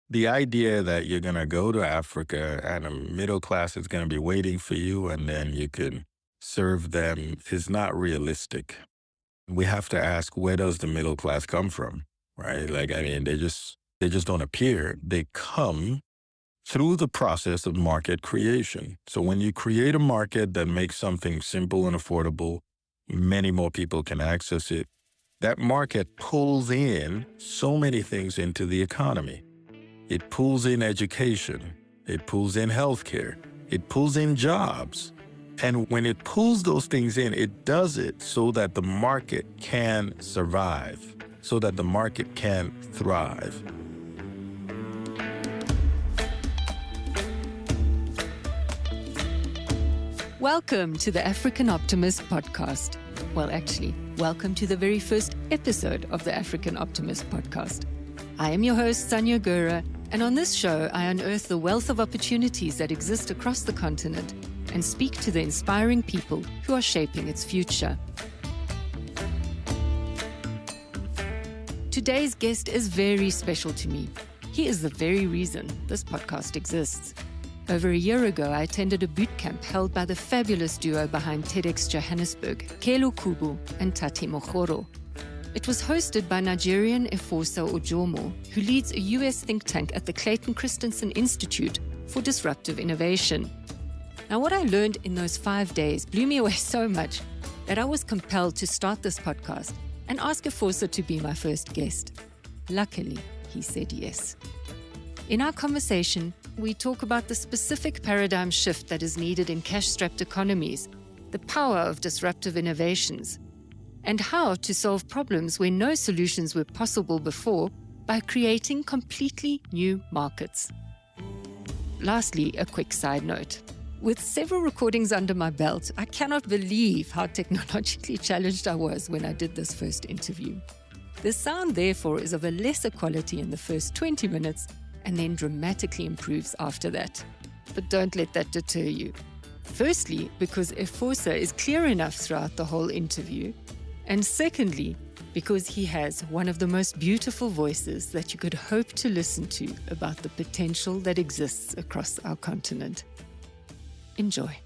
The idea that you're going to go to Africa and a middle class is going to be waiting for you and then you can serve them is not realistic. We have to ask, where does the middle class come from? Right? Like, I mean, they just don't appear. They come through the process of market creation. So when you create a market that makes something simple and affordable, many more people can access it. That market pulls in so many things into the economy. It pulls in education. It pulls in healthcare. It pulls in jobs. And when it pulls those things in, it does it so that the market can survive, so that the market can thrive. Welcome to the African Optimist podcast. Well, actually, welcome to the very first episode of the African Optimist podcast. I am your host, Sanya Gura, and on this show, I unearth the wealth of opportunities that exist across the continent and speak to the inspiring people who are shaping its future. Today's guest is very special to me. He is the very reason this podcast exists. Over a year ago, I attended a boot camp held by the fabulous duo behind TEDx Johannesburg, Kelo Kubu and Tate Mokgoro. It was hosted by Nigerian Efosa Ojomo, who leads a US think tank at the Clayton Christensen Institute for Disruptive Innovation. Now, what I learned in those 5 days blew me away so much that I was compelled to start this podcast and ask Efosa to be my first guest. Luckily, he said yes. In our conversation, we talk about the specific paradigm shift that is needed in cash-strapped economies, the power of disruptive innovations, and how to solve problems where no solutions were possible before by creating completely new markets. Lastly, a quick side note. With several recordings under my belt, I cannot believe how technologically challenged I was when I did this first interview. The sound, therefore, is of a lesser quality in the first 20 minutes and then dramatically improves after that. But don't let that deter you. Firstly, because Efosa is clear enough throughout the whole interview. And secondly, because he has one of the most beautiful voices that you could hope to listen to about the potential that exists across our continent. Enjoy.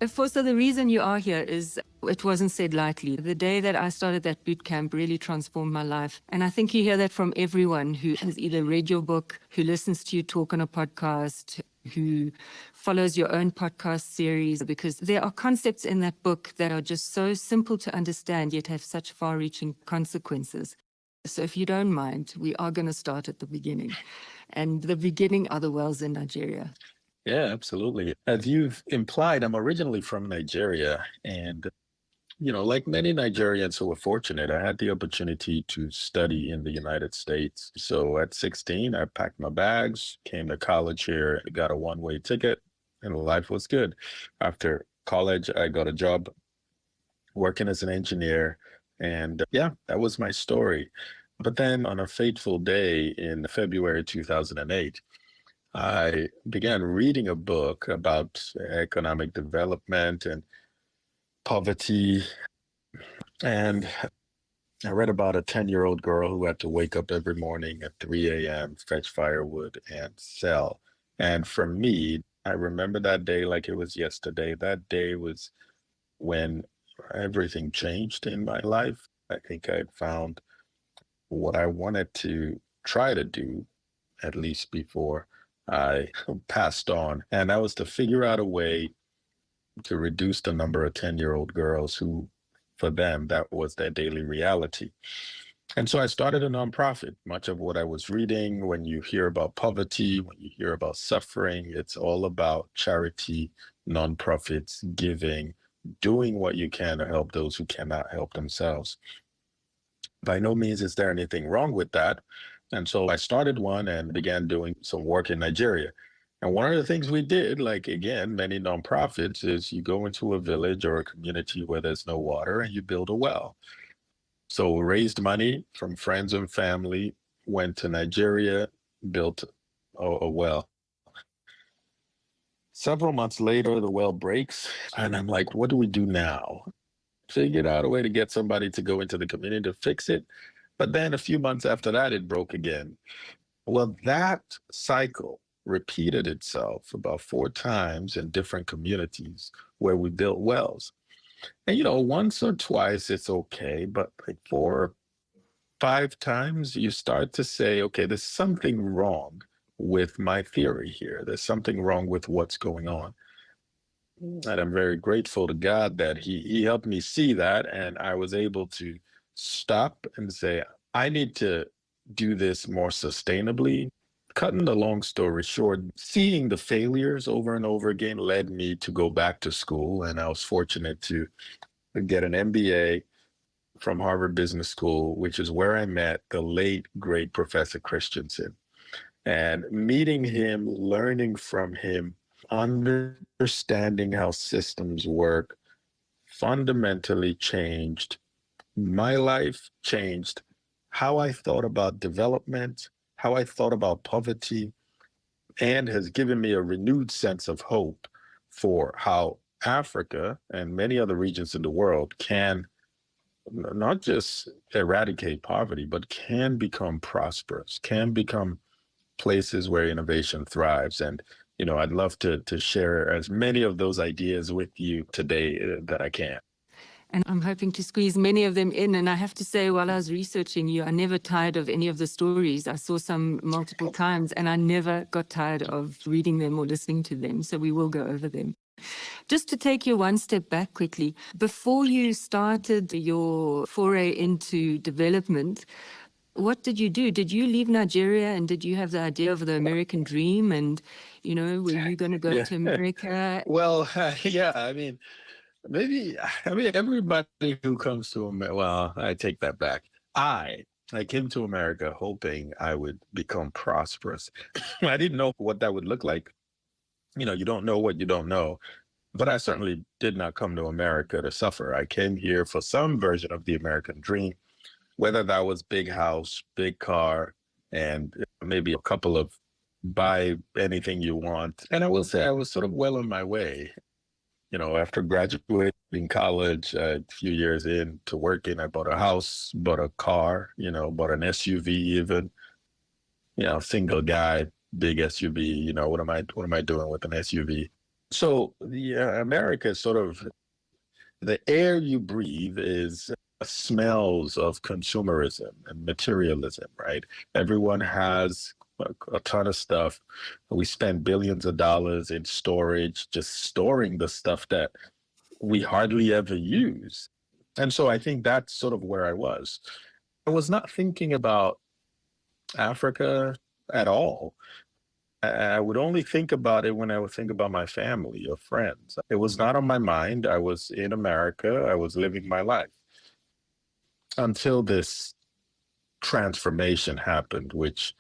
Efosa, the reason you are here is, it wasn't said lightly. The day that I started that boot camp really transformed my life. And I think you hear that from everyone who has either read your book, who listens to you talk on a podcast, who follows your own podcast series, because there are concepts in that book that are just so simple to understand, yet have such far-reaching consequences. So if you don't mind, we are going to start at the beginning. And the beginning are the wells in Nigeria. Yeah, absolutely. As you've implied, I'm originally from Nigeria. And, like many Nigerians who were fortunate, I had the opportunity to study in the United States. So at 16, I packed my bags, came to college here, got a one-way ticket, and life was good. After college, I got a job working as an engineer. And yeah, that was my story. But then on a fateful day in February 2008, I began reading a book about economic development and poverty. And I read about a 10-year-old girl who had to wake up every morning at 3 a.m., fetch firewood, and sell. And for me, I remember that day like it was yesterday. That day was when everything changed in my life. I think I found what I wanted to try to do, at least before I passed on. And that was to figure out a way to reduce the number of 10-year-old girls who, for them, that was their daily reality. And so I started a nonprofit. Much of what I was reading, when you hear about poverty, when you hear about suffering, it's all about charity, nonprofits, giving, doing what you can to help those who cannot help themselves. By no means is there anything wrong with that. And so I started one and began doing some work in Nigeria. And one of the things we did, like, again, many nonprofits, is you go into a village or a community where there's no water and you build a well. So we raised money from friends and family, went to Nigeria, built a well. Several months later, the well breaks. And I'm like, what do we do now? Figured out a way to get somebody to go into the community to fix it. But then a few months after that, it broke again. Well, that cycle repeated itself about 4 times in different communities where we built wells. And, once or twice it's okay, but like 4, 5 times you start to say, okay, there's something wrong with my theory here. There's something wrong with what's going on. And I'm very grateful to God that he helped me see that. And I was able to stop and say, I need to do this more sustainably. Cutting the long story short, seeing the failures over and over again led me to go back to school. And I was fortunate to get an MBA from Harvard Business School, which is where I met the late, great Professor Christensen. And meeting him, learning from him, understanding how systems work fundamentally changed my life, changed how I thought about development, how I thought about poverty, and has given me a renewed sense of hope for how Africa and many other regions in the world can not just eradicate poverty, but can become prosperous, can become places where innovation thrives. And, I'd love to share as many of those ideas with you today that I can. And I'm hoping to squeeze many of them in. And I have to say, while I was researching you, I never tired of any of the stories. I saw some multiple times, and I never got tired of reading them or listening to them. So we will go over them. Just to take you one step back quickly, before you started your foray into development, what did you do? Did you leave Nigeria, and did you have the idea of the American dream? And, were you going to go Yeah. to America? Well, yeah, everybody who comes to America, well, I take that back. I came to America hoping I would become prosperous. I didn't know what that would look like. You don't know what you don't know. But I certainly did not come to America to suffer. I came here for some version of the American dream, whether that was big house, big car, and maybe a couple of buy anything you want. And I will say I was sort of well on my way. After graduating college, a few years into working, I bought a house, bought a car, bought an SUV even, single guy, big SUV, what am I doing with an SUV? So the America is sort of the air you breathe is smells of consumerism and materialism, right? Everyone has a ton of stuff. We spend billions of dollars in storage, just storing the stuff that we hardly ever use. And so I think that's sort of where I was. I was not thinking about Africa at all. I would only think about it when I would think about my family or friends. It was not on my mind. I was in America. I was living my life until this transformation happened, which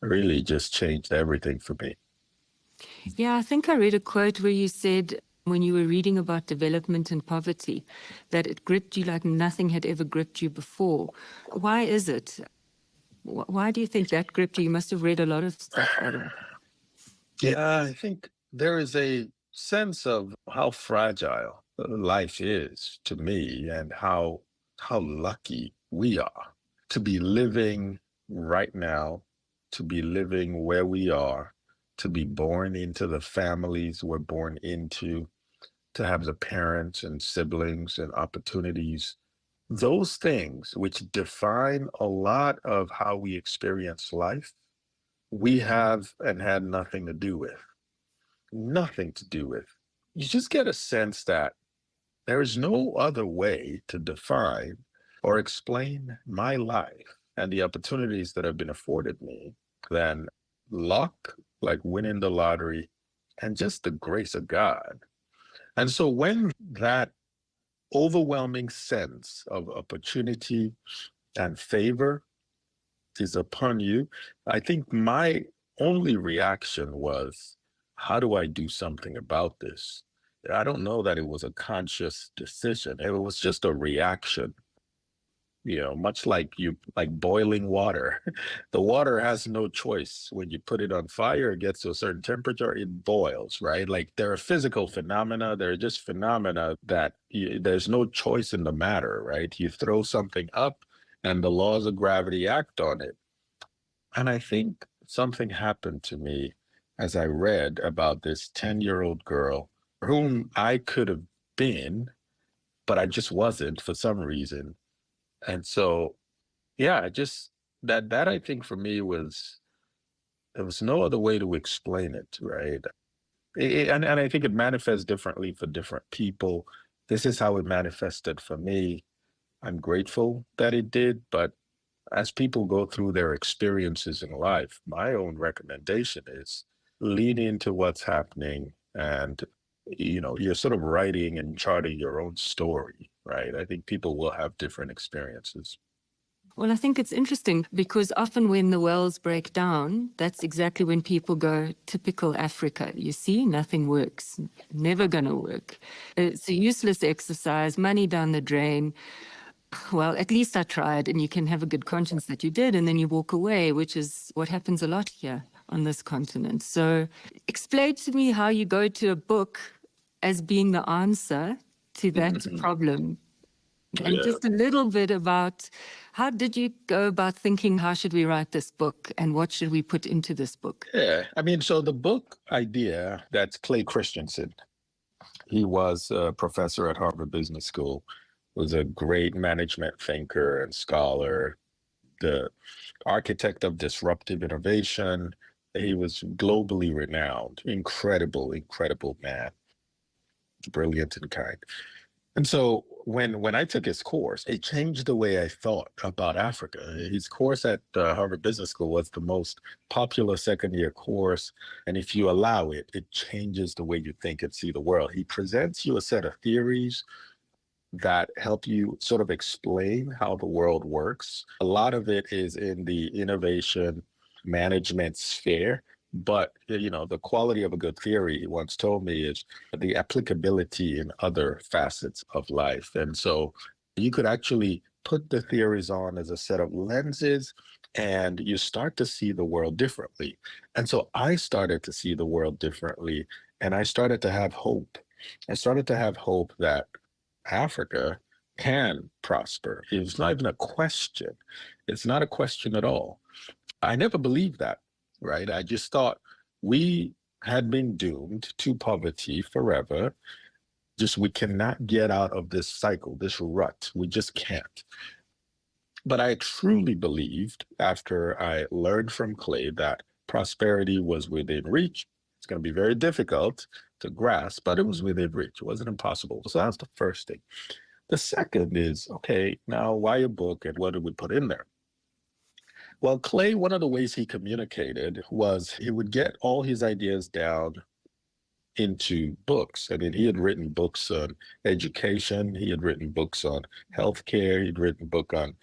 really just changed everything for me. Yeah, I think I read a quote where you said when you were reading about development and poverty, that it gripped you like nothing had ever gripped you before. Why is it? Why do you think that gripped you? You must have read a lot of stuff about it. Yeah, I think there is a sense of how fragile life is to me and how lucky we are to be living right now, to be living where we are, to be born into the families we're born into, to have the parents and siblings and opportunities. Those things which define a lot of how we experience life, we have and had nothing to do with. Nothing to do with. You just get a sense that there is no other way to define or explain my life and the opportunities that have been afforded me than luck, like winning the lottery, and just the grace of God. And so when that overwhelming sense of opportunity and favor is upon you, I think my only reaction was, how do I do something about this? I don't know that it was a conscious decision. It was just a reaction, much like boiling water. The water has no choice. When you put it on fire, it gets to a certain temperature, it boils, right? Like there are physical phenomena, there are just phenomena that there's no choice in the matter, right? You throw something up and the laws of gravity act on it. And I think something happened to me as I read about this 10-year-old girl whom I could have been, but I just wasn't for some reason. And so, yeah, just that I think for me was there was no other way to explain it, right? And I think it manifests differently for different people. This is how it manifested for me. I'm grateful that it did, but as people go through their experiences in life, my own recommendation is lean into what's happening and you're sort of writing and charting your own story, right? I think people will have different experiences. Well, I think it's interesting because often when the wells break down, that's exactly when people go, typical Africa. You see, nothing works, never going to work. It's a useless exercise, money down the drain. Well, at least I tried, and you can have a good conscience that you did, and then you walk away, which is what happens a lot here on this continent. So explain to me how you go to a book as being the answer to that problem. And Yeah. just a little bit about how did you go about thinking, how should we write this book and what should we put into this book? Yeah. I mean, so the book idea, that's Clay Christensen. He was a professor at Harvard Business School, was a great management thinker and scholar, the architect of disruptive innovation. He was globally renowned, incredible man, brilliant and kind. And so when I took his course, it changed the way I thought about Africa. His course at Harvard Business School was the most popular second-year course. And if you allow it, it changes the way you think and see the world. He presents you a set of theories that help you sort of explain how the world works. A lot of it is in the innovation management sphere, but the quality of a good theory, he once told me, is the applicability in other facets of life. And so you could actually put the theories on as a set of lenses and you start to see the world differently. And so I started to see the world differently and I started to have hope. I started to have hope that Africa can prosper. It's not even a question. It's not a question at all. I never believed that, right? I just thought we had been doomed to poverty forever. Just we cannot get out of this cycle, this rut. We just can't. But I truly believed after I learned from Clay that prosperity was within reach. It's going to be very difficult to grasp, but it was within reach. It wasn't impossible. So that's the first thing. The second is, okay, now why a book and what did we put in there? Well, Clay, one of the ways he communicated was he would get all his ideas down into books. I mean, he had written books on education. He had written books on healthcare. He'd written a book on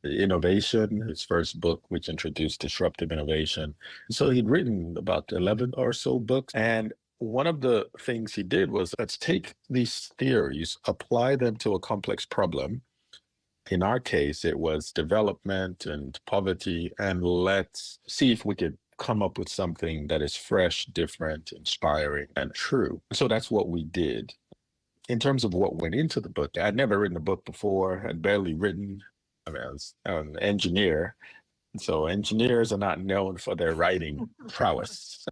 innovation, his first book, which introduced disruptive innovation. So he'd written about 11 or so books. And one of the things he did was, let's take these theories, apply them to a complex problem. In our case, it was development and poverty, and let's see if we could come up with something that is fresh, different, inspiring, and true. So that's what we did. In terms of what went into the book, I'd never written a book before, I'd barely written. I mean, I was an engineer, so engineers are not known for their writing prowess.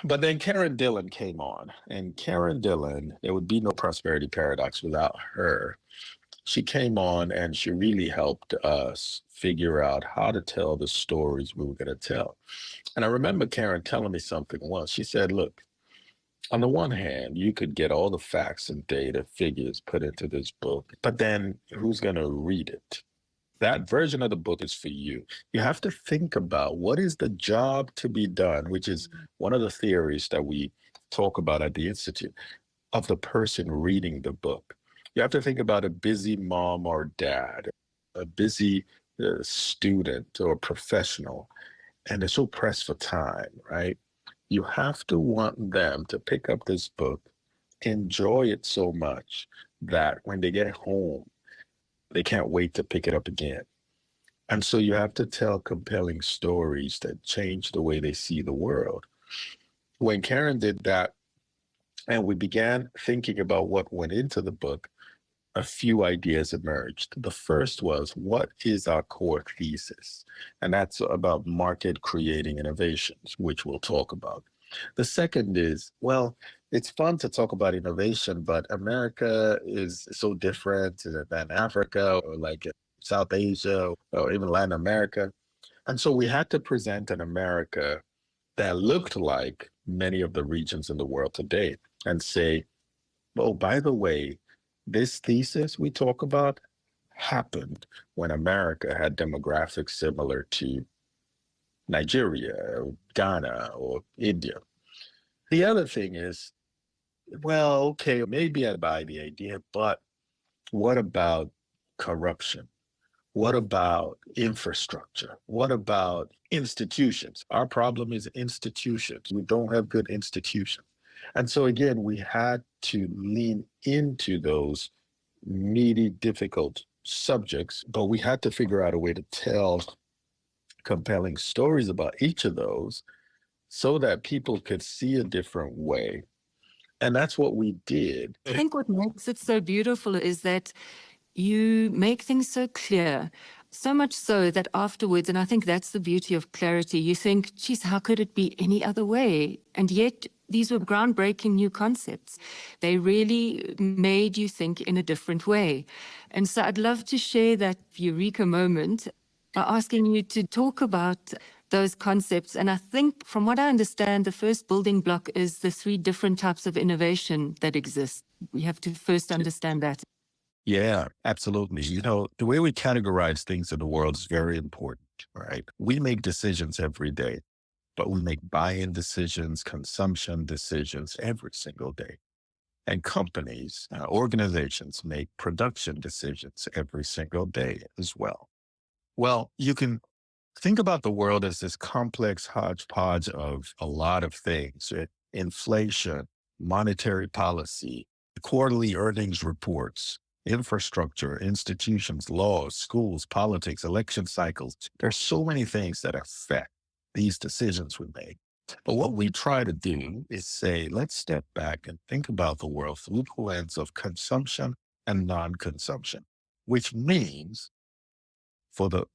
But then Karen Dillon came on, and Karen Dillon, there would be no prosperity paradox without her. She came on and she really helped us figure out how to tell the stories we were going to tell. And I remember Karen telling me something once. She said, look, on the one hand, you could get all the facts and data, figures put into this book, but then who's going to read it? That version of the book is for you. You have to think about what is the job to be done, which is one of the theories that we talk about at the Institute, of the person reading the book. You have to think about a busy mom or dad, a busy student or professional, and they're so pressed for time, right? You have to want them to pick up this book, enjoy it so much that when they get home, they can't wait to pick it up again. And so you have to tell compelling stories that change the way they see the world. When Karen did that, and we began thinking about what went into the book, a few ideas emerged. The first was, what is our core thesis? And that's about market creating innovations, which we'll talk about. The second is, well, it's fun to talk about innovation, but America is so different than Africa or like South Asia or even Latin America. And so we had to present an America that looked like many of the regions in the world today and say, oh, by the way, this thesis we talk about happened when America had demographics similar to Nigeria, or Ghana, or India. The other thing is, well, okay, maybe I buy the idea, but what about corruption? What about infrastructure? What about institutions? Our problem is institutions. We don't have good institutions. And so, again, we had to lean into those meaty, difficult subjects, but we had to figure out a way to tell compelling stories about each of those so that people could see a different way. And that's what we did. I think what makes it so beautiful is that you make things so clear, so much so that afterwards, and I think that's the beauty of clarity, you think, geez, how could it be any other way? And yet these were groundbreaking new concepts. They really made you think in a different way. And so I'd love to share that eureka moment by asking you to talk about those concepts. And I think from what I understand, the first building block is the 3 different types of innovation that exist. We have to first understand that. Yeah, absolutely. The way we categorize things in the world is very important, right? We make decisions every day, but we make buy-in decisions, consumption decisions every single day. And companies, organizations make production decisions every single day as well. Well, you can think about the world as this complex hodgepodge of a lot of things: inflation, monetary policy, quarterly earnings reports, infrastructure, institutions, laws, schools, politics, election cycles. There's so many things that affect these decisions we make. But what we try to do is say, let's step back and think about the world through the lens of consumption and non-consumption, which means for the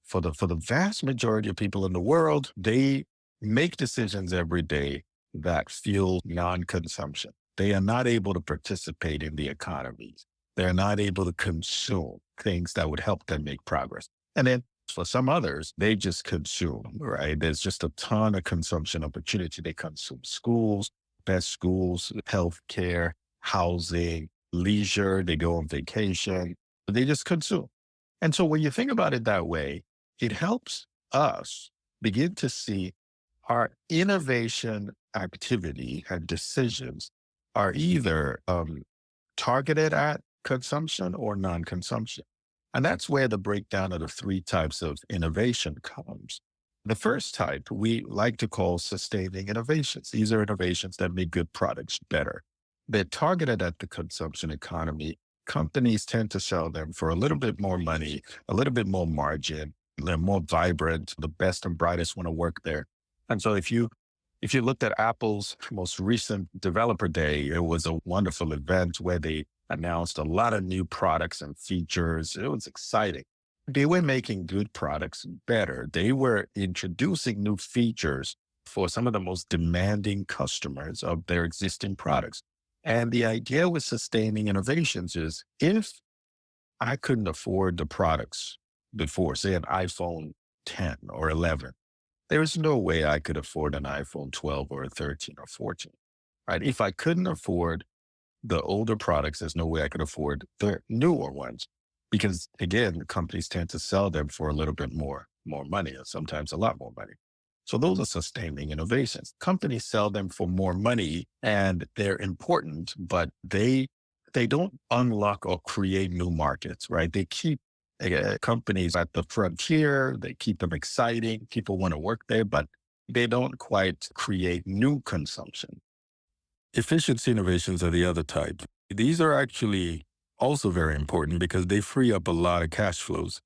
vast majority of people in the world, they make decisions every day that fuel non-consumption. They are not able to participate in the economies. They're not able to consume things that would help them make progress. And then for some others, they just consume, right? There's just a ton of consumption opportunity. They consume schools, best schools, healthcare, housing, leisure. They go on vacation. They just consume. And so when you think about it that way, it helps us begin to see our innovation activity and decisions are either targeted at consumption or non-consumption. And that's where the breakdown of the 3 types of innovation comes. The first type we like to call sustaining innovations. These are innovations that make good products better. They're targeted at the consumption economy. Companies tend to sell them for a little bit more money, a little bit more margin. They're more vibrant. The best and brightest want to work there. And so if you looked at Apple's most recent developer day, it was a wonderful event where they announced a lot of new products and features. It was exciting. They were making good products better. They were introducing new features for some of the most demanding customers of their existing products. And the idea with sustaining innovations is, if I couldn't afford the products before, say an iPhone 10 or 11, there is no way I could afford an iPhone 12 or a 13 or 14, right? If I couldn't afford the older products, there's no way I could afford the newer ones, because again, the companies tend to sell them for a little bit more money, or sometimes a lot more money. So those are sustaining innovations. Companies sell them for more money and they're important, but they don't unlock or create new markets, right? They keep companies at the frontier. They keep them exciting. People want to work there, but they don't quite create new consumption. Efficiency innovations are the other type. These are actually also very important because they free up a lot of cash flows.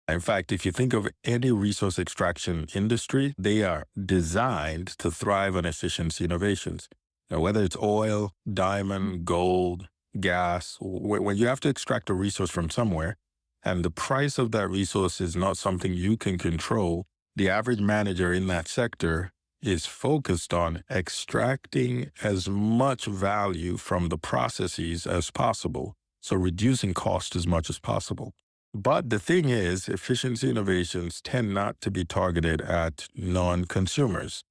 In fact, if you think of any resource extraction industry, they are designed to thrive on efficiency innovations. Now, whether it's oil, diamond, gold, gas, when you have to extract a resource from somewhere, and the price of that resource is not something you can control, the average manager in that sector is focused on extracting as much value from the processes as possible, so reducing cost as much as possible. But the thing is, efficiency innovations tend not to be targeted at non-consumers.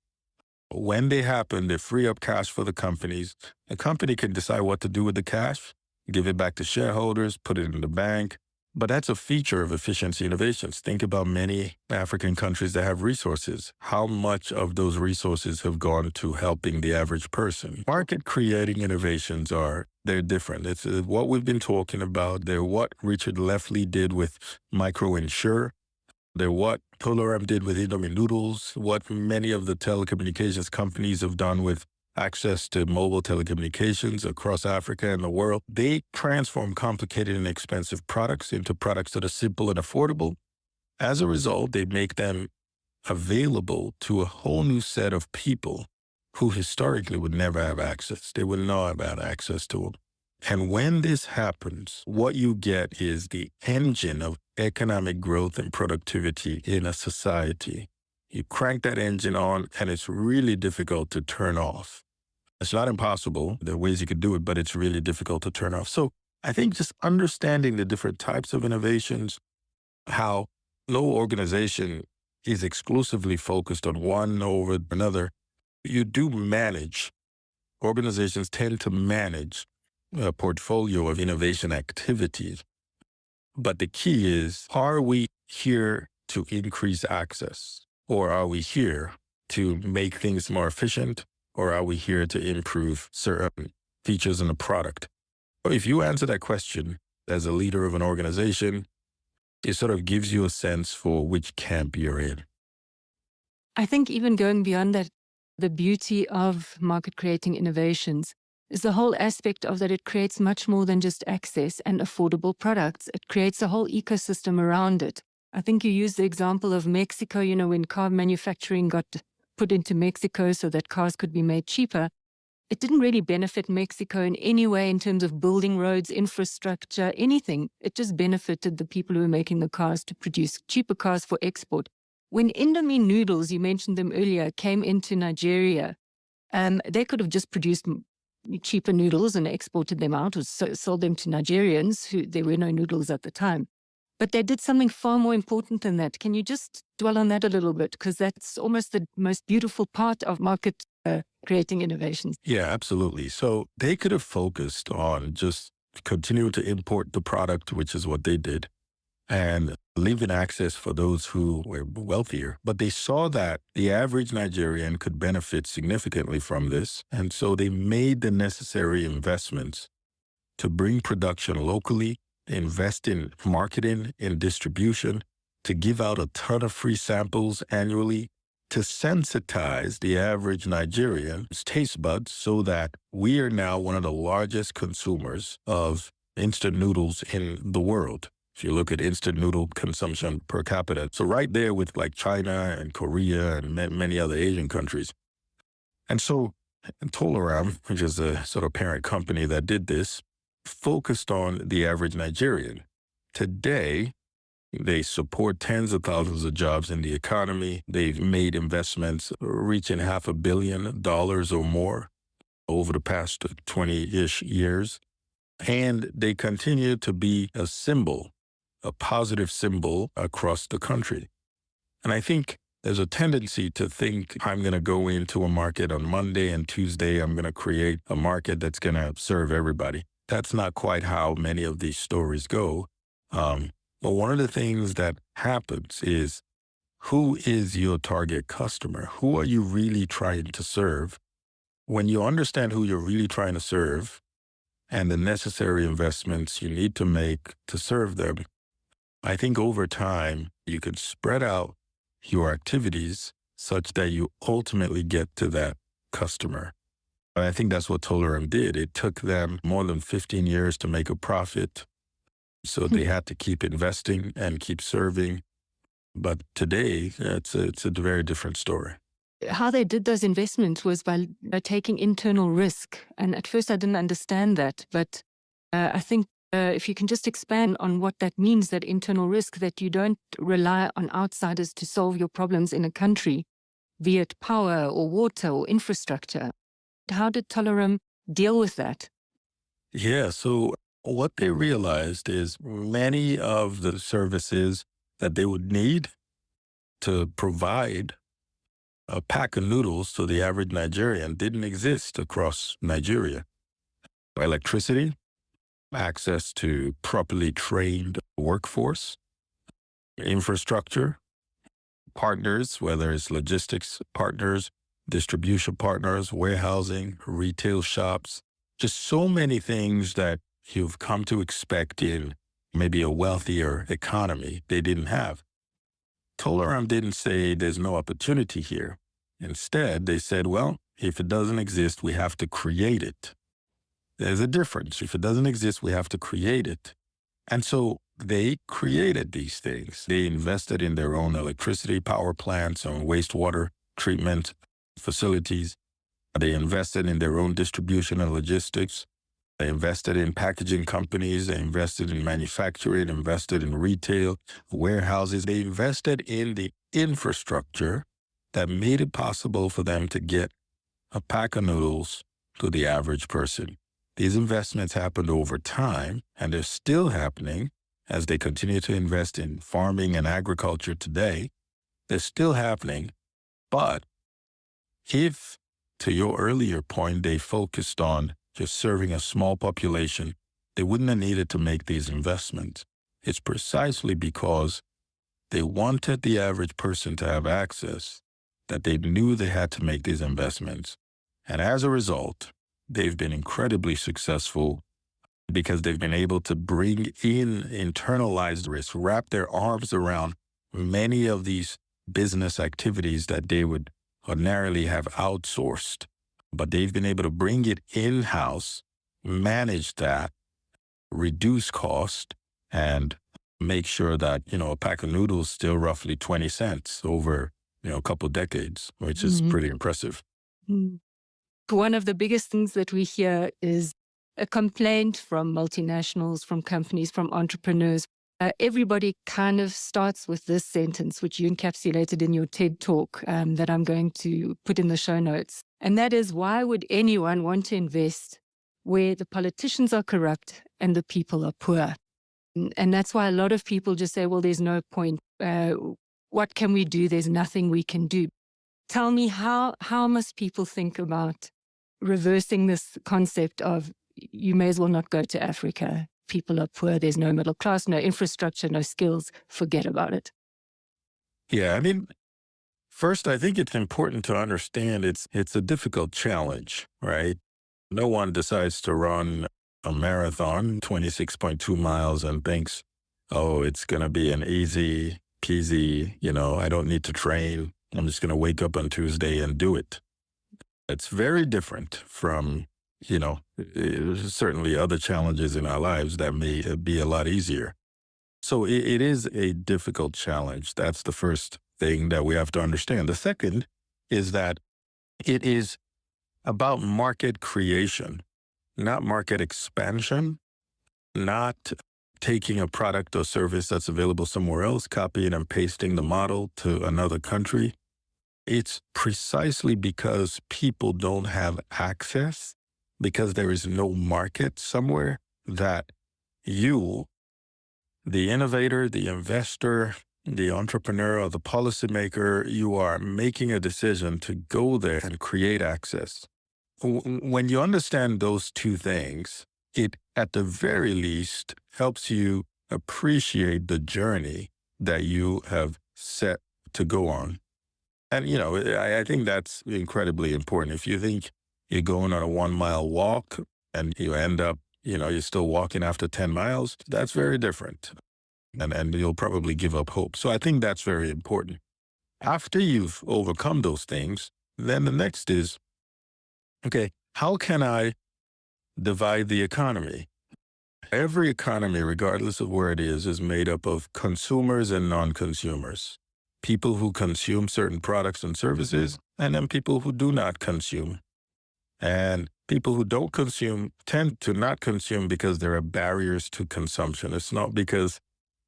When they happen, they free up cash for the companies. The company can decide what to do with the cash, give it back to shareholders, put it in the bank. But that's a feature of efficiency innovations. Think about many African countries that have resources. How much of those resources have gone to helping the average person? Market creating innovations they're different. It's what we've been talking about. They're what Richard Lefley did with micro-insure. They're what Tolaram did with Indomie noodles, what many of the telecommunications companies have done with access to mobile telecommunications across Africa and the world. They transform complicated and expensive products into products that are simple and affordable. As a result, they make them available to a whole new set of people who historically would never have access. They would not have had access to them. And when this happens, what you get is the engine of economic growth and productivity in a society. You crank that engine on, and it's really difficult to turn off. It's not impossible. There are ways you could do it, but it's really difficult to turn off. So I think just understanding the different types of innovations, how no organization is exclusively focused on one over another. You do manage. Organizations tend to manage a portfolio of innovation activities. But the key is, are we here to increase access? Or are we here to make things more efficient? Or are we here to improve certain features in a product? If you answer that question as a leader of an organization, it sort of gives you a sense for which camp you're in. I think even going beyond that, the beauty of market creating innovations is the whole aspect of that it creates much more than just access and affordable products. It creates a whole ecosystem around it. I think you used the example of Mexico, when car manufacturing got put into Mexico so that cars could be made cheaper. It didn't really benefit Mexico in any way in terms of building roads, infrastructure, anything. It just benefited the people who were making the cars to produce cheaper cars for export. When Indomie noodles, you mentioned them earlier, came into Nigeria, they could have just produced cheaper noodles and exported them out or sold them to Nigerians who there were no noodles at the time. But they did something far more important than that. Can you just dwell on that a little bit? Because that's almost the most beautiful part of market creating innovations. Yeah, absolutely. So they could have focused on just continuing to import the product, which is what they did, and leaving access for those who were wealthier. But they saw that the average Nigerian could benefit significantly from this. And so they made the necessary investments to bring production locally, invest in marketing, in distribution, to give out a ton of free samples annually, to sensitize the average Nigerian's taste buds so that we are now one of the largest consumers of instant noodles in the world. If you look at instant noodle consumption per capita, so right there with like China and Korea and many other Asian countries. And so Tolaram, which is a sort of parent company that did this, focused on the average Nigerian. Today, they support tens of thousands of jobs in the economy. They've made investments reaching $500 million or more over the past 20-ish years. And they continue to be a symbol, a positive symbol across the country. And I think there's a tendency to think I'm going to go into a market on Monday and Tuesday, I'm going to create a market that's going to serve everybody. That's not quite how many of these stories go. But one of the things that happens is, who is your target customer? Who are you really trying to serve? When you understand who you're really trying to serve and the necessary investments you need to make to serve them, I think over time, you could spread out your activities such that you ultimately get to that customer. And I think that's what Tolaram did. It took them more than 15 years to make a profit. So they had to keep investing and keep serving. But today, it's a very different story. How they did those investments was by taking internal risk. And at first I didn't understand that, but I think if you can just expand on what that means, that internal risk, that you don't rely on outsiders to solve your problems in a country, be it power or water or infrastructure. How did Tolaram deal with that? Yeah, so what they realized is many of the services that they would need to provide a pack of noodles to the average Nigerian didn't exist across Nigeria. Electricity, access to properly trained workforce, infrastructure, partners, whether it's logistics partners, distribution partners, warehousing, retail shops, just so many things that you've come to expect in maybe a wealthier economy they didn't have. Tolaram didn't say there's no opportunity here. Instead, they said, well, if it doesn't exist, we have to create it. There's a difference. If it doesn't exist, we have to create it. And so they created these things. They invested in their own electricity power plants and wastewater treatment facilities. They invested in their own distribution and logistics. They invested in packaging companies. They invested in manufacturing, invested in retail, warehouses. They invested in the infrastructure that made it possible for them to get a pack of noodles to the average person. These investments happened over time, and they're still happening as they continue to invest in farming and agriculture today. They're still happening. But if, to your earlier point, they focused on just serving a small population, they wouldn't have needed to make these investments. It's precisely because they wanted the average person to have access that they knew they had to make these investments. And as a result, they've been incredibly successful because they've been able to bring in internalized risk, wrap their arms around many of these business activities that they would ordinarily have outsourced. But they've been able to bring it in-house, manage that, reduce cost, and make sure that, a pack of noodles is still roughly 20 cents over, a couple of decades, which is pretty impressive. Mm. One of the biggest things that we hear is a complaint from multinationals, from companies, from entrepreneurs. Everybody kind of starts with this sentence, which you encapsulated in your TED talk that I'm going to put in the show notes. And that is, why would anyone want to invest where the politicians are corrupt and the people are poor? And that's why a lot of people just say, well, there's no point. What can we do? There's nothing we can do. Tell me, how must people think about reversing this concept of you may as well not go to Africa? People are poor, there's no middle class, no infrastructure, no skills, forget about it. Yeah, first, I think it's important to understand it's a difficult challenge, right? No one decides to run a marathon, 26.2 miles, and thinks, oh, it's going to be an easy peasy, I don't need to train. I'm just going to wake up on Tuesday and do it. It's very different from, certainly other challenges in our lives that may be a lot easier. So it is a difficult challenge. That's the first thing that we have to understand. The second is that it is about market creation, not market expansion, not taking a product or service that's available somewhere else, copying and pasting the model to another country. It's precisely because people don't have access, because there is no market somewhere, that you, the innovator, the investor, the entrepreneur, or the policymaker, you are making a decision to go there and create access. When you understand those two things, it, at the very least, helps you appreciate the journey that you have set to go on. And, I think that's incredibly important. If you think you're going on a 1-mile walk and you end up, you're still walking after 10 miles, that's very different. And you'll probably give up hope. So I think that's very important. After you've overcome those things, then the next is, okay, how can I divide the economy? Every economy, regardless of where it is made up of consumers and non-consumers. People who consume certain products and services, and then people who do not consume. And people who don't consume tend to not consume because there are barriers to consumption. It's not because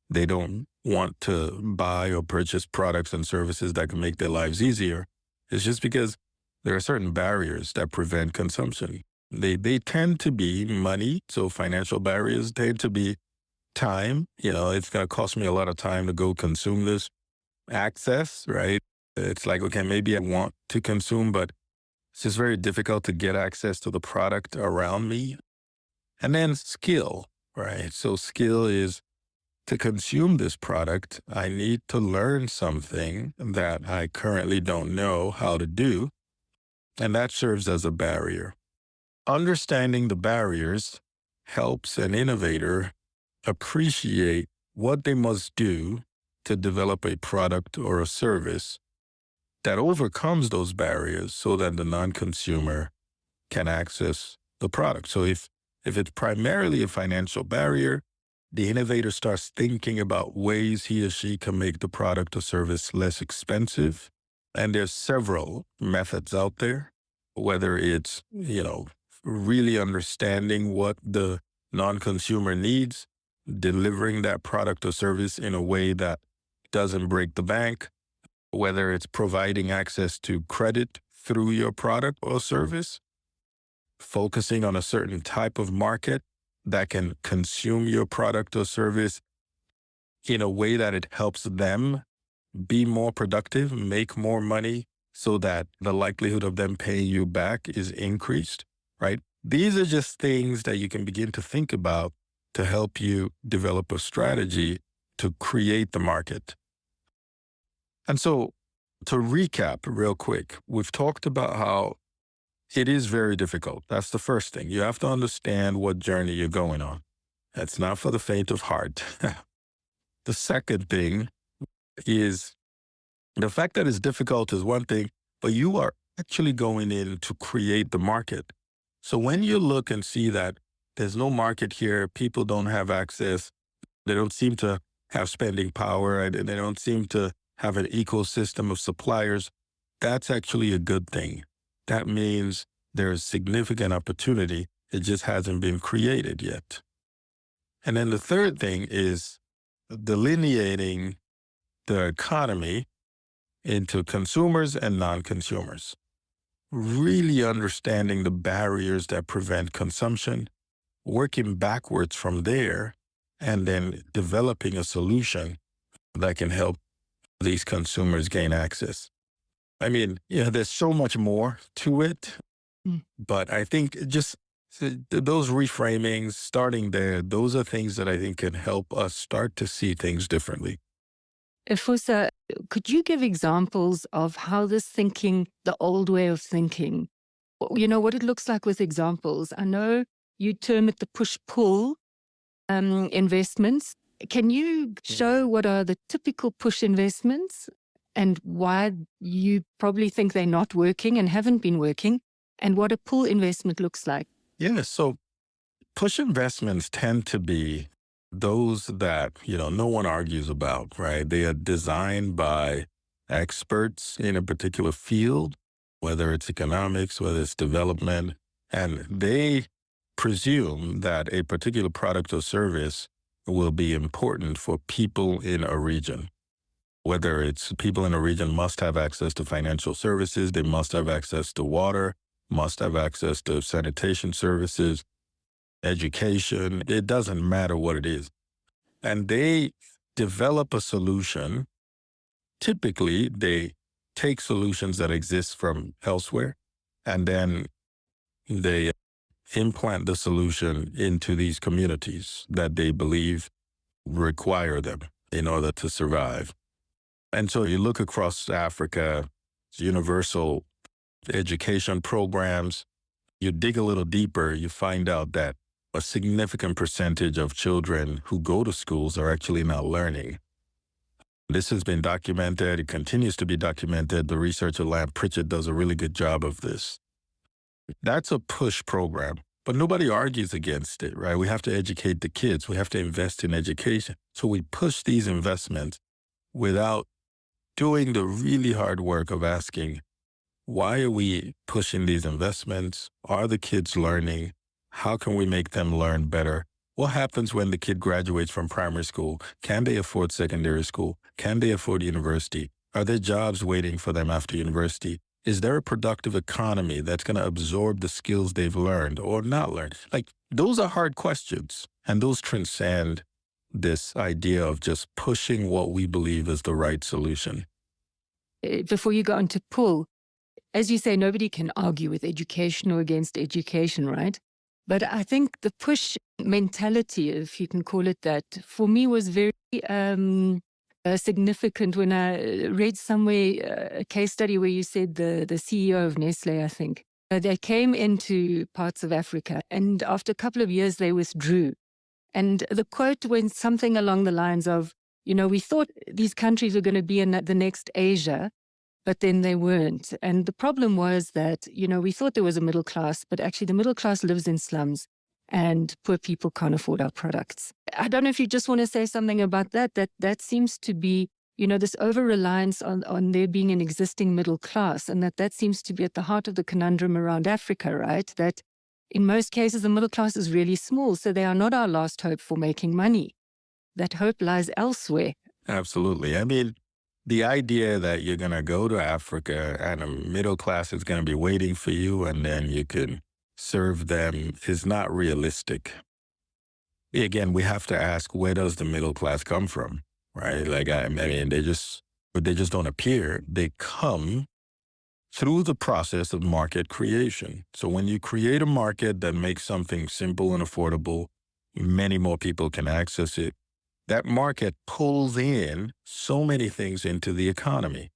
they don't want to buy or purchase products and services that can make their lives easier. It's just because there are certain barriers that prevent consumption. They tend to be money, so financial barriers tend to be time. It's going to cost me a lot of time to go consume this. Access, right? It's like, okay, maybe I want to consume, but it's just very difficult to get access to the product around me. And then skill, right? So skill is to consume this product, I need to learn something that I currently don't know how to do, and that serves as a barrier. Understanding the barriers helps an innovator appreciate what they must do to develop a product or a service that overcomes those barriers so that the non-consumer can access the product. So if it's primarily a financial barrier, the innovator starts thinking about ways he or she can make the product or service less expensive. And there's several methods out there, whether it's, really understanding what the non-consumer needs, delivering that product or service in a way that doesn't break the bank, whether it's providing access to credit through your product or service, focusing on a certain type of market that can consume your product or service in a way that it helps them be more productive, make more money, so that the likelihood of them paying you back is increased, right? These are just things that you can begin to think about to help you develop a strategy to create the market. And so, to recap real quick, we've talked about how it is very difficult. That's the first thing. You have to understand what journey you're going on. That's not for the faint of heart. The second thing is the fact that it's difficult is one thing, but you are actually going in to create the market. So when you look and see that there's no market here, people don't have access, they don't seem to have spending power, and they don't seem to have an ecosystem of suppliers, that's actually a good thing. That means there's significant opportunity. It just hasn't been created yet. And then the third thing is delineating the economy into consumers and non-consumers. Really understanding the barriers that prevent consumption, working backwards from there, and then developing a solution that can help these consumers gain access. I mean, there's so much more to it, but I think just those reframings, starting there, those are things that I think can help us start to see things differently. Efosa, could you give examples of how this thinking, the old way of thinking, what it looks like with examples? I know you term it the push-pull investments. Can you show what are the typical push investments and why you probably think they're not working and haven't been working, and what a pull investment looks like? Yeah, so push investments tend to be those that, no one argues about, right? They are designed by experts in a particular field, whether it's economics, whether it's development, and they presume that a particular product or service will be important for people in a region. Whether it's people in a region must have access to financial services, they must have access to water, must have access to sanitation services, education, it doesn't matter what it is. And they develop a solution. Typically, they take solutions that exist from elsewhere, and then they implant the solution into these communities that they believe require them in order to survive. And so you look across Africa, universal education programs, you dig a little deeper, you find out that a significant percentage of children who go to schools are actually not learning. This has been documented. It continues to be documented. The researcher Lamb Pritchett does a really good job of this. That's a push program, but nobody argues against it, right? We have to educate the kids. We have to invest in education. So we push these investments without doing the really hard work of asking, Why are we pushing these investments? Are the kids learning? How can we make them learn better? What happens when the kid graduates from primary school? Can they afford secondary school? Can they afford university? Are there jobs waiting for them after university? Is there a productive economy that's going to absorb the skills they've learned or not learned? Like, those are hard questions, and those transcend this idea of just pushing what we believe is the right solution. Before you go on to pull, as you say, nobody can argue with education or against education, right? But I think the push mentality, if you can call it that, for me was very significant when I read somewhere a case study where you said the CEO of Nestle, I think, they came into parts of Africa and after a couple of years they withdrew. And the quote went something along the lines of, we thought these countries were going to be in the next Asia, but then they weren't. And the problem was that, we thought there was a middle class, but actually the middle class lives in slums and poor people can't afford our products. I don't know if you just want to say something about that. That seems to be, this over-reliance on there being an existing middle class, and that seems to be at the heart of the conundrum around Africa, right? That in most cases, the middle class is really small, so they are not our last hope for making money. That hope lies elsewhere. Absolutely. I mean, the idea that you're going to go to Africa and a middle class is going to be waiting for you and then you can serve them is not realistic. Again, we have to ask, where does the middle class come from, right? Like, I mean, they just don't appear. They come through the process of market creation. So when you create a market that makes something simple and affordable, many more people can access it. That market pulls in so many things into the economy.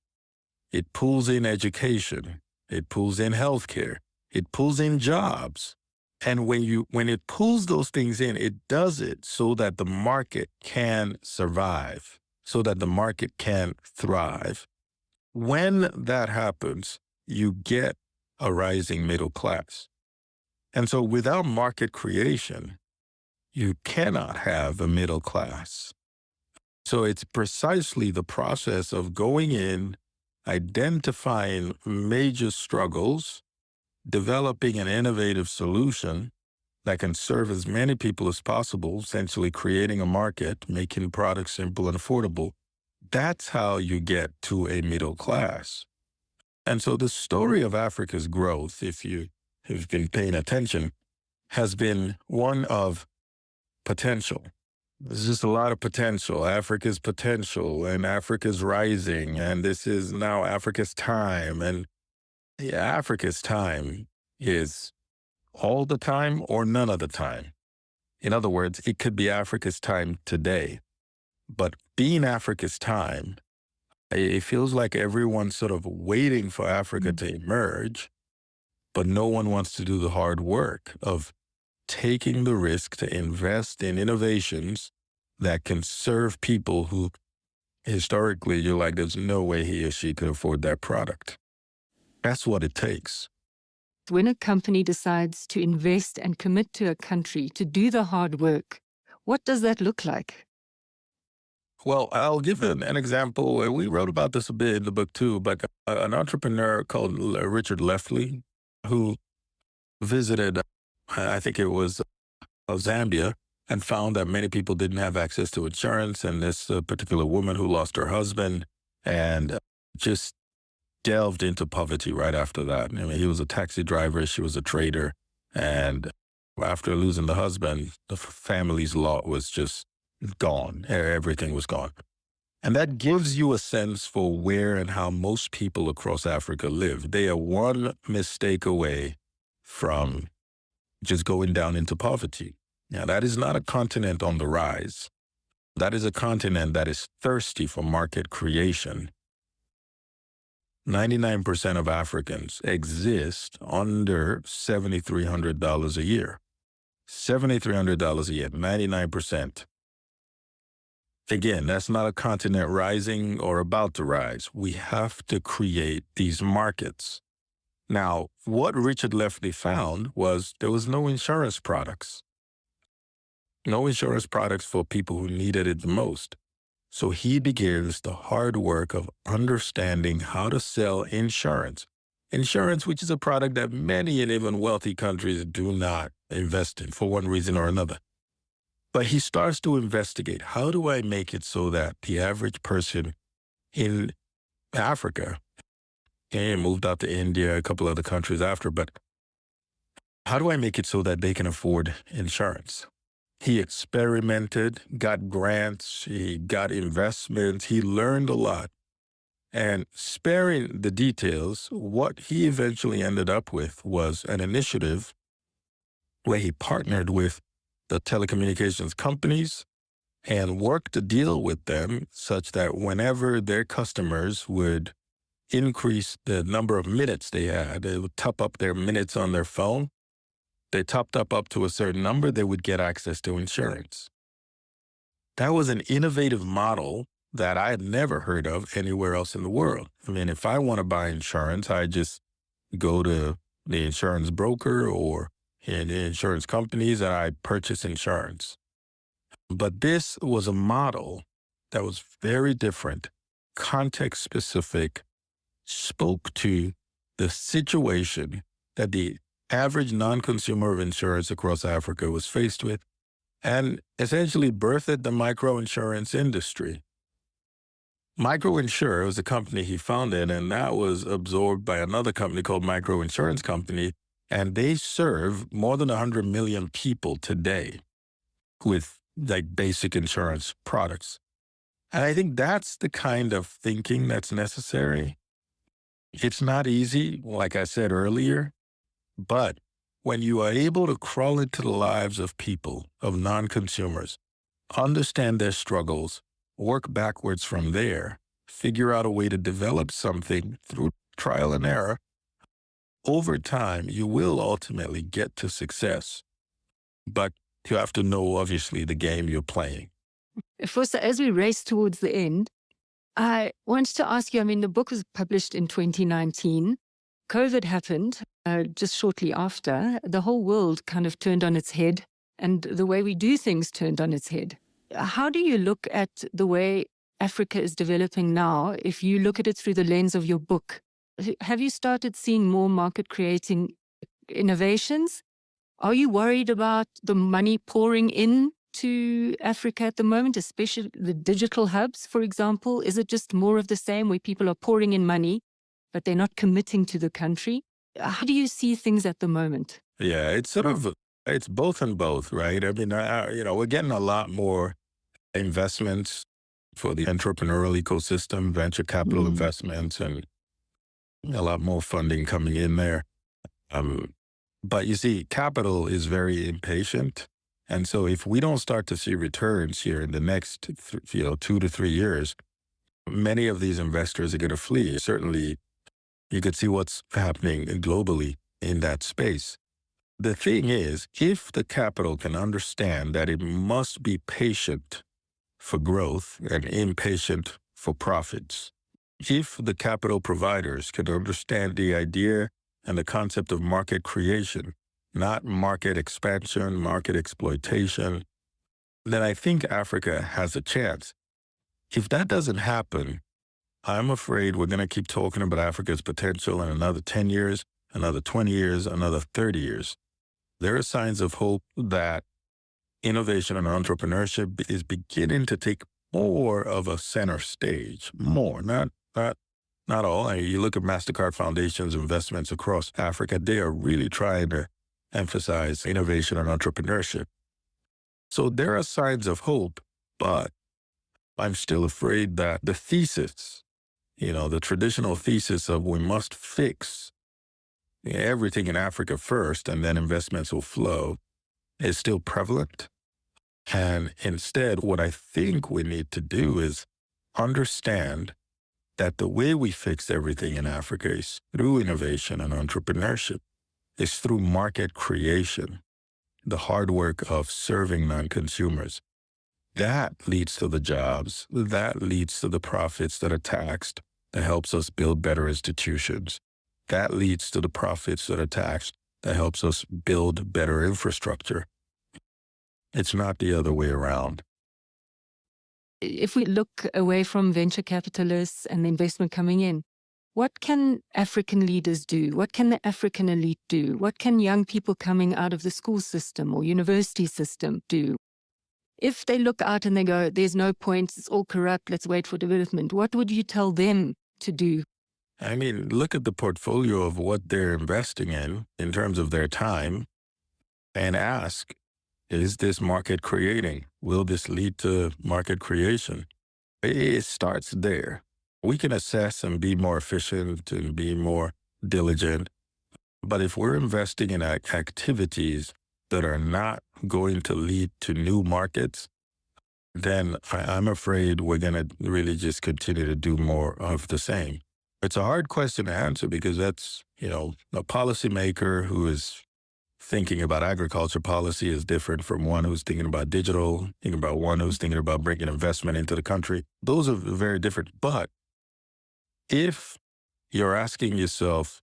It pulls in education. It pulls in healthcare. It pulls in jobs. And when it pulls those things in, it does it so that the market can survive, so that the market can thrive. When that happens, you get a rising middle class. And so without market creation, you cannot have a middle class. So it's precisely the process of going in, identifying major struggles, developing an innovative solution that can serve as many people as possible, essentially creating a market, making products simple and affordable. That's how you get to a middle class. And so the story of Africa's growth, if you have been paying attention, has been one of potential. There's just a lot of potential. Africa's potential, and Africa's rising, and this is now Africa's time. And yeah, Africa's time is all the time or none of the time. In other words, it could be Africa's time today. But being Africa's time, it feels like everyone's sort of waiting for Africa to emerge, but no one wants to do the hard work of taking the risk to invest in innovations that can serve people who historically you're like, there's no way he or she could afford that product. That's what it takes. When a company decides to invest and commit to a country to do the hard work, what does that look like? Well, I'll give an example. We wrote about this a bit in the book too, but an entrepreneur called Richard Leftley, who visited, I think it was Zambia, and found that many people didn't have access to insurance. And this particular woman who lost her husband and just delved into poverty right after that. I mean, he was a taxi driver, she was a trader. And after losing the husband, the family's lot was just gone. Everything was gone. And that gives you a sense for where and how most people across Africa live. They are one mistake away from just going down into poverty. Now, that is not a continent on the rise. That is a continent that is thirsty for market creation. 99% of Africans exist under $7,300 a year. $7,300 a year, 99%. Again, that's not a continent rising or about to rise. We have to create these markets. Now, what Richard Leftley found was there was no insurance products. No insurance products for people who needed it the most. So he begins the hard work of understanding how to sell insurance. insurance, which is a product that many and even wealthy countries do not invest in for one reason or another. But he starts to investigate, how do I make it so that the average person in Africa, he moved out to India, a couple other countries after, but how do I make it so that they can afford insurance? He experimented, got grants, he got investments, he learned a lot. And sparing the details, what he eventually ended up with was an initiative where he partnered with the telecommunications companies and worked to deal with them such that whenever their customers would increase the number of minutes they had, they would top up their minutes on their phone. They topped up to a certain number, they would get access to insurance. That was an innovative model that I had never heard of anywhere else in the world. I mean, if I want to buy insurance, I just go to the insurance broker or in the insurance companies and I purchase insurance. But this was a model that was very different, context specific, spoke to the situation that the average non-consumer of insurance across Africa was faced with, and essentially birthed the microinsurance industry. Microinsure was a company he founded, and that was absorbed by another company called Microinsurance Company, and they serve more than 100 million people today with like basic insurance products. And I think that's the kind of thinking that's necessary. It's not easy, like I said earlier, but when you are able to crawl into the lives of people, of non-consumers, understand their struggles, work backwards from there, figure out a way to develop something through trial and error, over time, you will ultimately get to success. But you have to know, obviously, the game you're playing. Efosa, as we race towards the end, I wanted to ask you, I mean, the book was published in 2019. COVID happened just shortly after. The whole world kind of turned on its head, and the way we do things turned on its head. How do you look at the way Africa is developing now if you look at it through the lens of your book? Have you started seeing more market-creating innovations? Are you worried about the money pouring in to Africa at the moment, especially the digital hubs, for example? Is it just more of the same where people are pouring in money, but they're not committing to the country? How do you see things at the moment? Yeah, it's it's both and both, right? I mean, we're getting a lot more investments for the entrepreneurial ecosystem, venture capital investments, and a lot more funding coming in there. But you see, capital is very impatient. And so if we don't start to see returns here in the next 2 to 3 years, many of these investors are going to flee. Certainly, you could see what's happening globally in that space. The thing is, if the capital can understand that it must be patient for growth and impatient for profits, if the capital providers can understand the idea and the concept of market creation, not market expansion, market exploitation, then I think Africa has a chance. If that doesn't happen, I'm afraid we're going to keep talking about Africa's potential in another 10 years, another 20 years, another 30 years. There are signs of hope that innovation and entrepreneurship is beginning to take more of a center stage. More, not all. You look at MasterCard Foundation's investments across Africa, they are really trying to emphasize innovation and entrepreneurship. So there are signs of hope, but I'm still afraid that the thesis, the traditional thesis of we must fix everything in Africa first and then investments will flow, is still prevalent. And instead, what I think we need to do is understand that the way we fix everything in Africa is through innovation and entrepreneurship, is through market creation, the hard work of serving non-consumers. That leads to the jobs, that leads to the profits that are taxed, that helps us build better institutions. That leads to the profits that are taxed, that helps us build better infrastructure. It's not the other way around. If we look away from venture capitalists and the investment coming in, What can African leaders do? What can the African elite do? What can young people coming out of the school system or university system do? If they look out and they go, there's no point, it's all corrupt, let's wait for development, what would you tell them to do? I mean, look at the portfolio of what they're investing in terms of their time, and ask, is this market creating? Will this lead to market creation? It starts there. We can assess and be more efficient and be more diligent. But if we're investing in activities that are not going to lead to new markets, then I'm afraid we're going to really just continue to do more of the same. It's a hard question to answer because that's, a policymaker who is thinking about agriculture policy is different from one who's thinking about digital, thinking about one who's thinking about bringing investment into the country. Those are very different. But if you're asking yourself,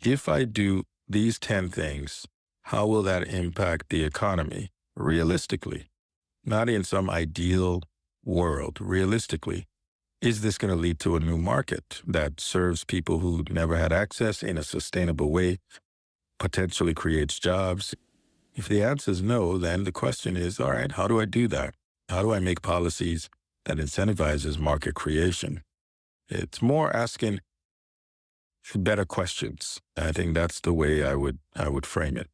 if I do these 10 things, how will that impact the economy? Realistically, not in some ideal world, realistically, is this going to lead to a new market that serves people who never had access in a sustainable way, potentially creates jobs? If the answer is no, then the question is, all right, how do I do that? How do I make policies that incentivizes market creation? It's more asking better questions. I think that's the way I would frame it.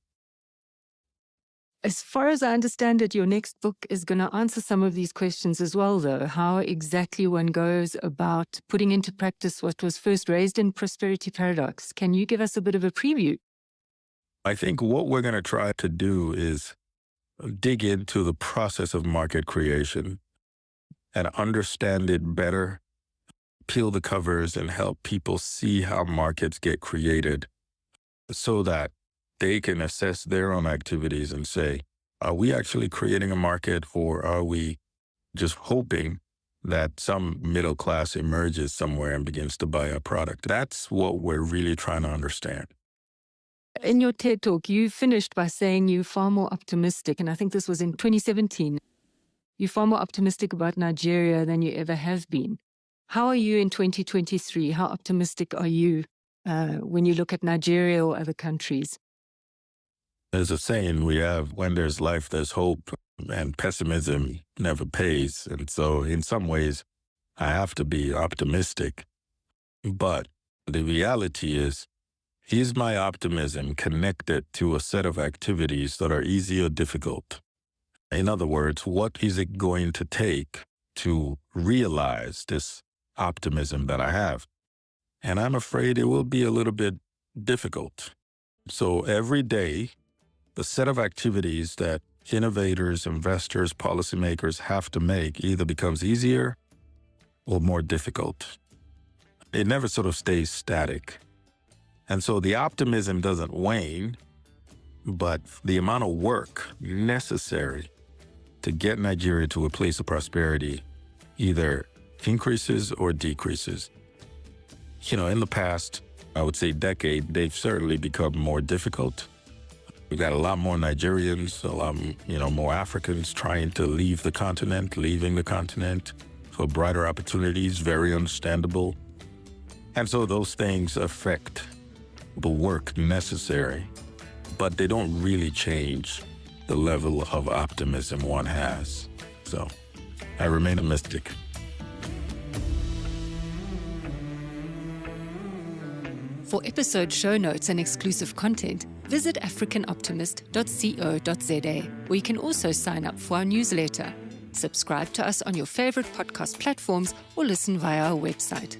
As far as I understand it, your next book is going to answer some of these questions as well, though. How exactly one goes about putting into practice what was first raised in Prosperity Paradox. Can you give us a bit of a preview? I think what we're going to try to do is dig into the process of market creation and understand it better, peel the covers and help people see how markets get created so that they can assess their own activities and say, are we actually creating a market, or are we just hoping that some middle class emerges somewhere and begins to buy our product? That's what we're really trying to understand. In your TED Talk, you finished by saying you're far more optimistic, and I think this was in 2017. You're far more optimistic about Nigeria than you ever have been. How are you in 2023? How optimistic are you when you look at Nigeria or other countries? There's a saying we have, when there's life, there's hope, and pessimism never pays. And so in some ways, I have to be optimistic. But the reality is my optimism connected to a set of activities that are easy or difficult? In other words, what is it going to take to realize this optimism that I have? And I'm afraid it will be a little bit difficult. So every day, the set of activities that innovators, investors, policymakers have to make either becomes easier or more difficult. It never sort of stays static. And so the optimism doesn't wane, but the amount of work necessary to get Nigeria to a place of prosperity either increases or decreases. In the past, I would say decade, they've certainly become more difficult. We've got a lot more Nigerians, a lot, more Africans trying to leaving the continent for brighter opportunities, very understandable. And so those things affect the work necessary, but they don't really change the level of optimism one has. So I remain optimistic. For episode show notes and exclusive content, visit AfricanOptimist.co.za, where you can also sign up for our newsletter. Subscribe to us on your favorite podcast platforms or listen via our website.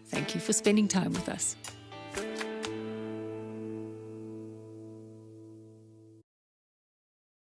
Thank you for spending time with us.